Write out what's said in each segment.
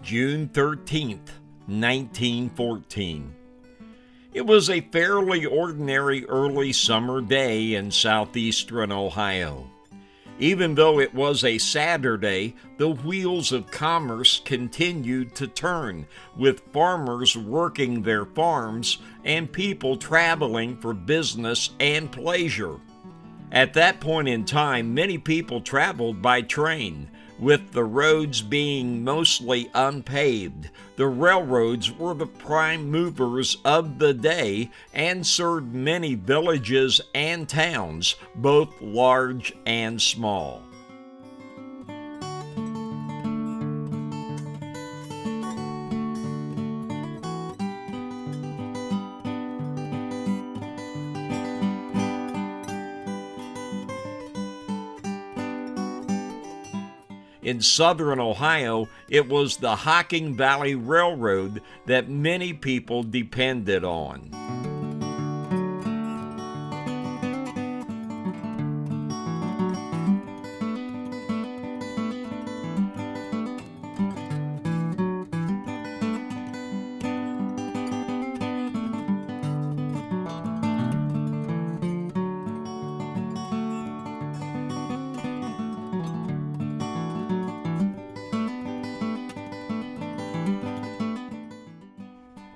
June 13th, 1914. It was a fairly ordinary early summer day in southeastern Ohio. Even though it was a Saturday, the wheels of commerce continued to turn, with farmers working their farms and people traveling for business and pleasure. At that point in time, many people traveled by train. With the roads being mostly unpaved, the railroads were the prime movers of the day and served many villages and towns, both large and small. In southern Ohio, it was the Hocking Valley Railroad that many people depended on.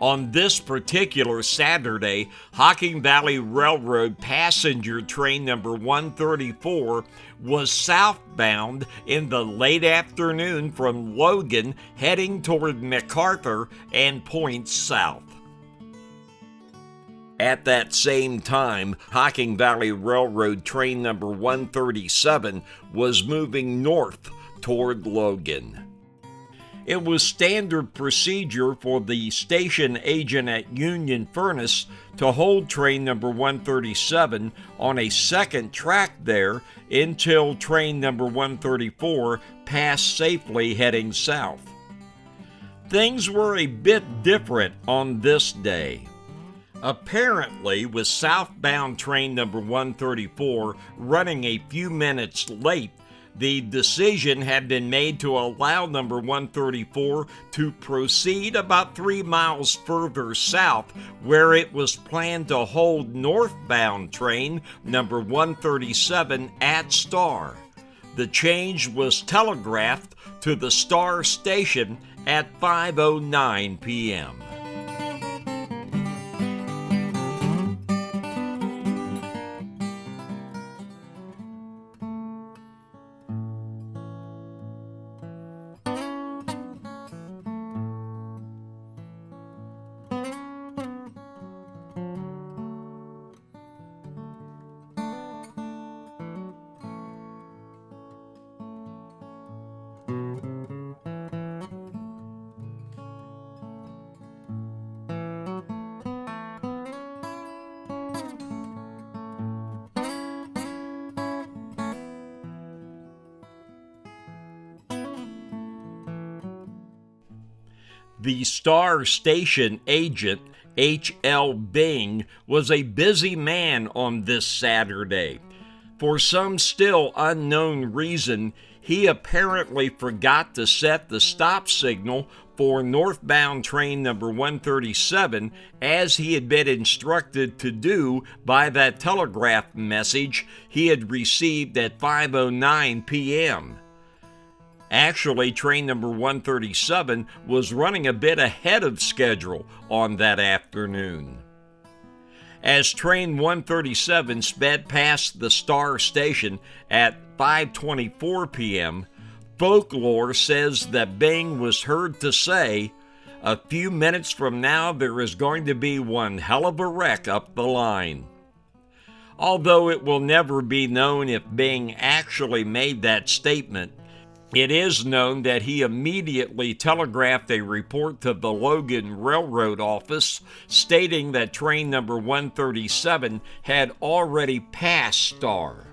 On this particular Saturday, Hocking Valley Railroad passenger train number 134 was southbound in the late afternoon from Logan, heading toward MacArthur and points south. At that same time, Hocking Valley Railroad train number 137 was moving north toward Logan. It was standard procedure for the station agent at Union Furnace to hold train number 137 on a second track there until train number 134 passed safely heading south. Things were a bit different on this day. Apparently, with southbound train number 134 running a few minutes late, the decision had been made to allow number 134 to proceed about 3 miles further south, where it was planned to hold northbound train number 137 at Starr. The change was telegraphed to the Starr station at 5:09 p.m. The Starr station agent, H.L. Bing, was a busy man on this Saturday. For some still unknown reason, he apparently forgot to set the stop signal for northbound train number 137 as he had been instructed to do by that telegraph message he had received at 5:09 p.m. Actually, train number 137 was running a bit ahead of schedule on that afternoon. As train 137 sped past the Starr station at 5:24 p.m., folklore says that Bing was heard to say, "A few minutes from now there is going to be one hell of a wreck up the line." Although it will never be known if Bing actually made that statement, it is known that he immediately telegraphed a report to the Logan Railroad office stating that train number 137 had already passed Starr.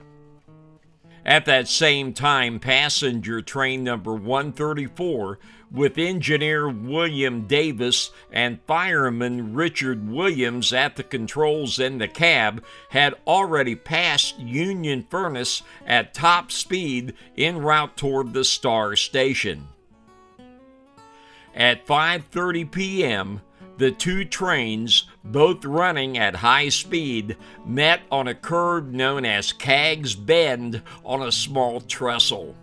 At that same time, passenger train number 134, with engineer William Davis and fireman Richard Williams at the controls in the cab, had already passed Union Furnace at top speed en route toward the Starr station. At 5:30 p.m., the two trains, both running at high speed, met on a curve known as Cagg's Bend on a small trestle.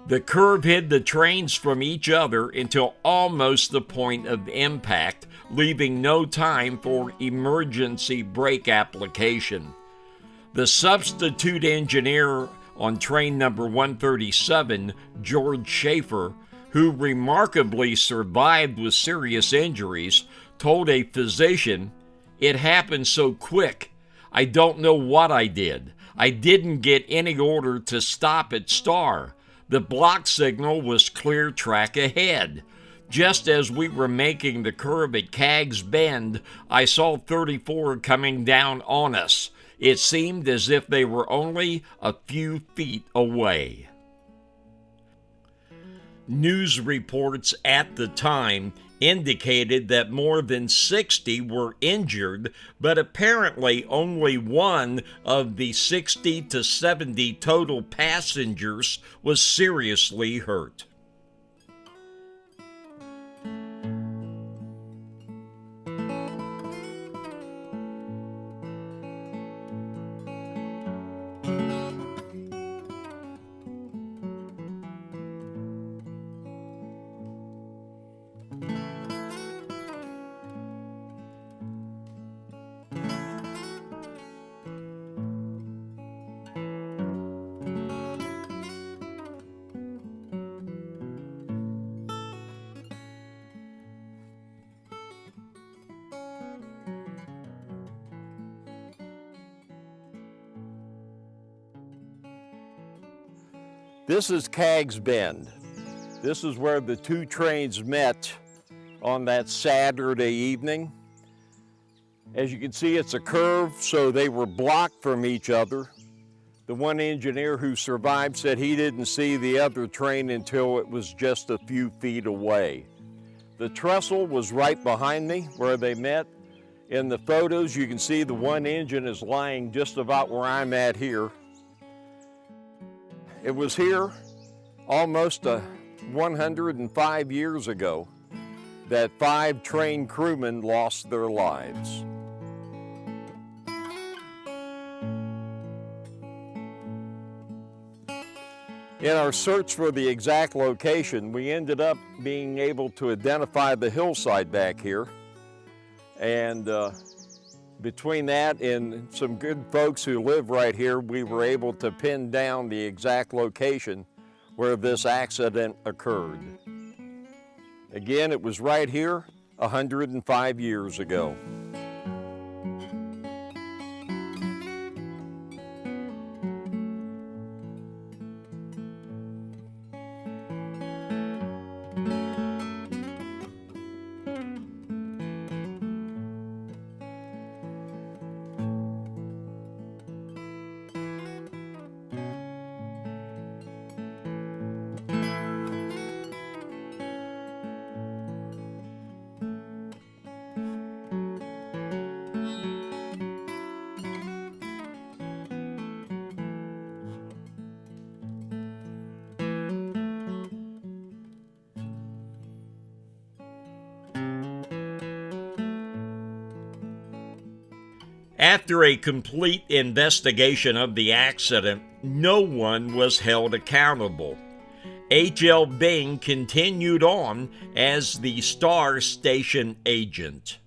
The curve hid the trains from each other until almost the point of impact, leaving no time for emergency brake application. The substitute engineer on train number 137, George Schaefer, who remarkably survived with serious injuries, told a physician, "It happened so quick. I don't know what I did. I didn't get any order to stop at Starr. The block signal was clear track ahead. Just as we were making the curve at Cagg's Bend, I saw 34 coming down on us. It seemed as if they were only a few feet away." News reports at the time indicated that more than 60 were injured, but apparently only one of the 60 to 70 total passengers was seriously hurt. This is Cagg's Bend. This is where the two trains met on that Saturday evening. As you can see, it's a curve, so they were blocked from each other. The one engineer who survived said he didn't see the other train until it was just a few feet away. The trestle was right behind me where they met. In the photos, you can see the one engine is lying just about where I'm at here. It was here almost 105 years ago that 5 train crewmen lost their lives. In our search for the exact location, we ended up being able to identify the hillside back here. And between that and some good folks who live right here, we were able to pin down the exact location where this accident occurred. Again, it was right here 105 years ago. After a complete investigation of the accident, no one was held accountable. H.L. Bing continued on as the Starr station agent.